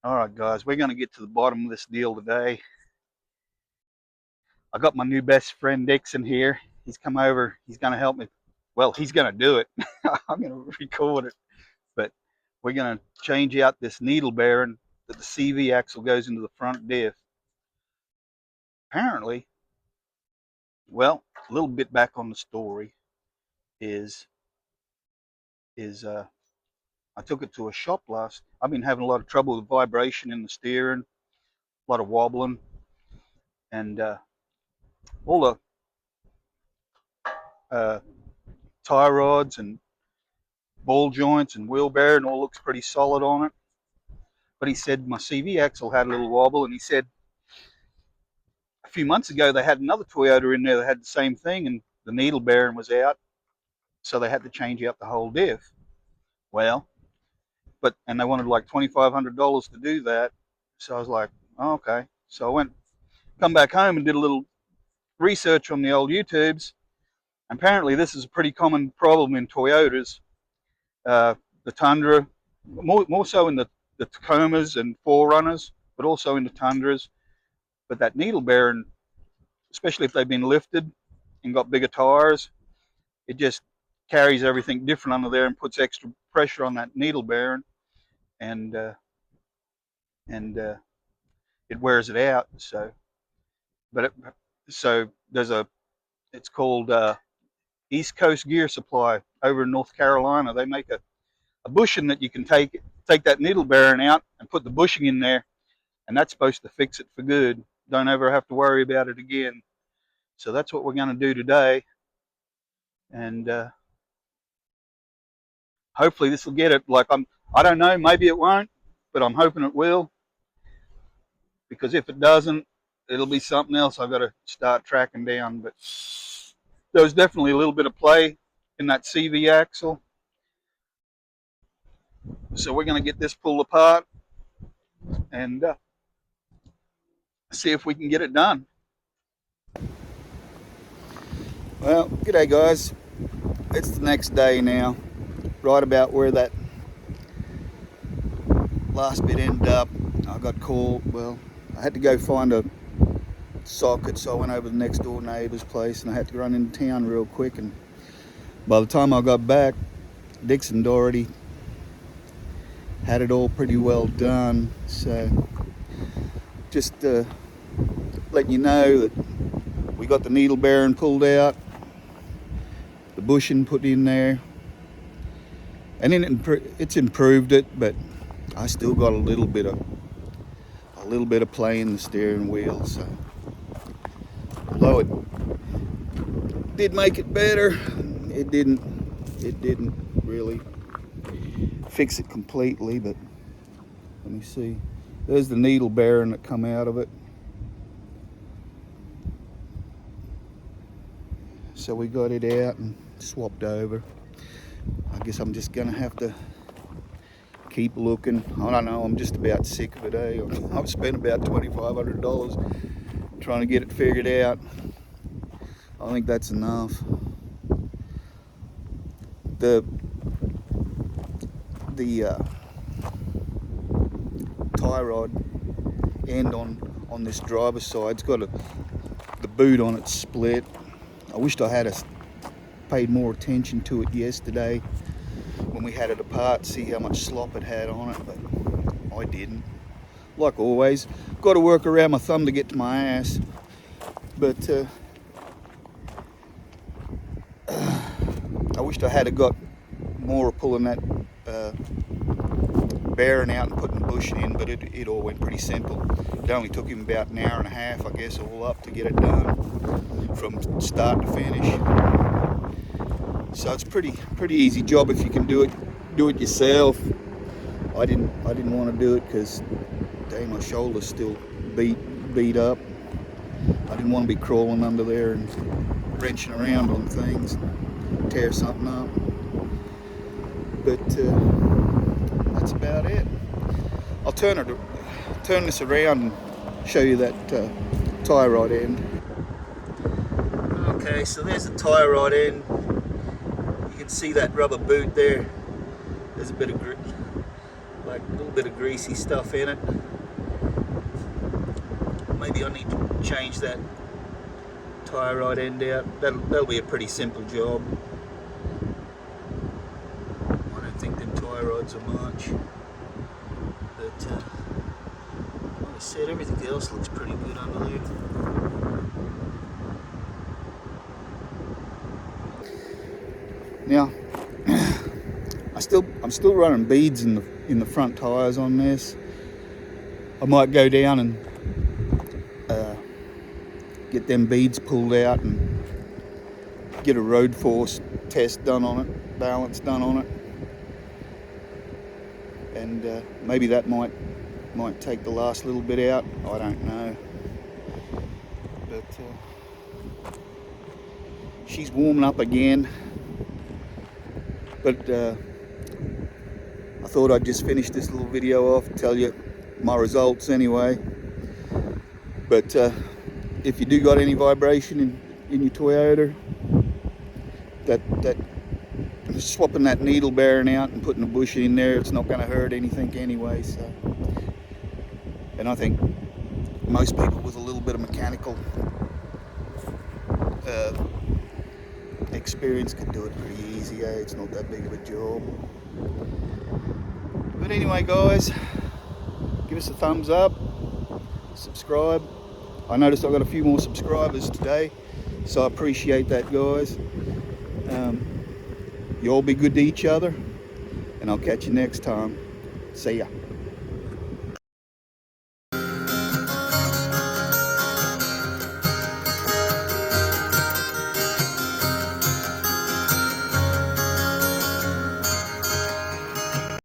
All right, guys, we're going to get to the bottom of this deal today. I got my new best friend Dixon here. He's come over. He's going to help me. Well, he's going to do it. I'm going to record it. But we're going to change out this needle bearing that the CV axle goes into the front diff. Apparently, well, a little bit back on the story is is I took it to a shop last. I've been having a lot of trouble with vibration in the steering, a lot of wobbling, and all the uh, tie rods and ball joints and wheel bearing all looks pretty solid on it. But he said my CV axle had a little wobble, and he said a few months ago they had another Toyota in there that had the same thing, and the needle bearing was out, so they had to change out the whole diff. Well, and they wanted like $2,500 to do that, so I was like, oh, okay. So I come back home and did a little research on the old YouTubes. Apparently, this is a pretty common problem in Toyotas. The Tundra, more so in the Tacomas and Forerunners, but also in the Tundras. But that needle bearing, especially if they've been lifted and got bigger tires, it just carries everything different under there and puts extra pressure on that needle bearing, and and it wears it out. But it, so there's it's called East Coast Gear Supply over in North Carolina. They make a bushing that you can take that needle bearing out and put the bushing in there, and that's supposed to fix it for good. Don't ever have to worry about it again. So that's what we're going to do today, and hopefully this will get it. I don't know, maybe it won't, but I'm hoping it will, because if it doesn't, it'll be something else I've got to start tracking down. But there's definitely a little bit of play in that CV axle, so we're going to get this pulled apart and see if we can get it done. Well, g'day guys. It's the next day now, right about where that last bit ended up. I got called. Well, I had to go find a socket, so I went over to the next door neighbour's place, and I had to run into town real quick. And by the time I got back, Dixon already had it all pretty well done. So just letting you know that we got the needle bearing pulled out, the bushing put in there, and then it's improved it, but I still got a little bit of play in the steering wheel. So although it did make it better, it didn't really fix it completely. But let me see, there's the needle bearing that come out of it. So we got it out and swapped over. I guess I'm just gonna have to keep looking. I don't know, I'm just about sick of it, eh? I've spent about $2,500 trying to get it figured out. I think that's enough. The tie rod end on this driver's side's got the boot on it split. I wished I had paid more attention to it yesterday when we had it apart, see how much slop it had on it, but I didn't. Like always, got to work around my thumb to get to my ass. But I wished I had got more of pulling that bearing out and putting the bush in, but it all went pretty simple. It only took him about an hour and a half, I guess, all up to get it done from start to finish. So it's pretty easy job if you can do it yourself. I didn't want to do it because dang, my shoulder's still beat up. I didn't want to be crawling under there and wrenching around on things, tear something up. But that's about it. I'll turn this around and show you that tie rod end. Okay, so there's the tie rod end. You can see that rubber boot there. There's a bit of grip. like a little bit of greasy stuff in it. Maybe I need to change that tyre rod end out. That'll be a pretty simple job. I don't think them tyre rods are much. But like I said, everything else looks pretty good under there. Now, I'm still running beads in the front tyres on this. I might go down and get them beads pulled out and get a road force test done on it, balance done on it, and maybe that might take the last little bit out. I don't know, but she's warming up again. But I thought I'd just finish this little video off, tell you my results anyway. But if you do got any vibration in your Toyota, that swapping that needle bearing out and putting a bushing in there, it's not going to hurt anything anyway. So, and I think most people with a little bit of mechanical experience could do it pretty easy. It's not that big of a job. But anyway, guys, give us a thumbs up, subscribe. I noticed I've got a few more subscribers today, so I appreciate that, guys. You all be good to each other, and I'll catch you next time. See ya.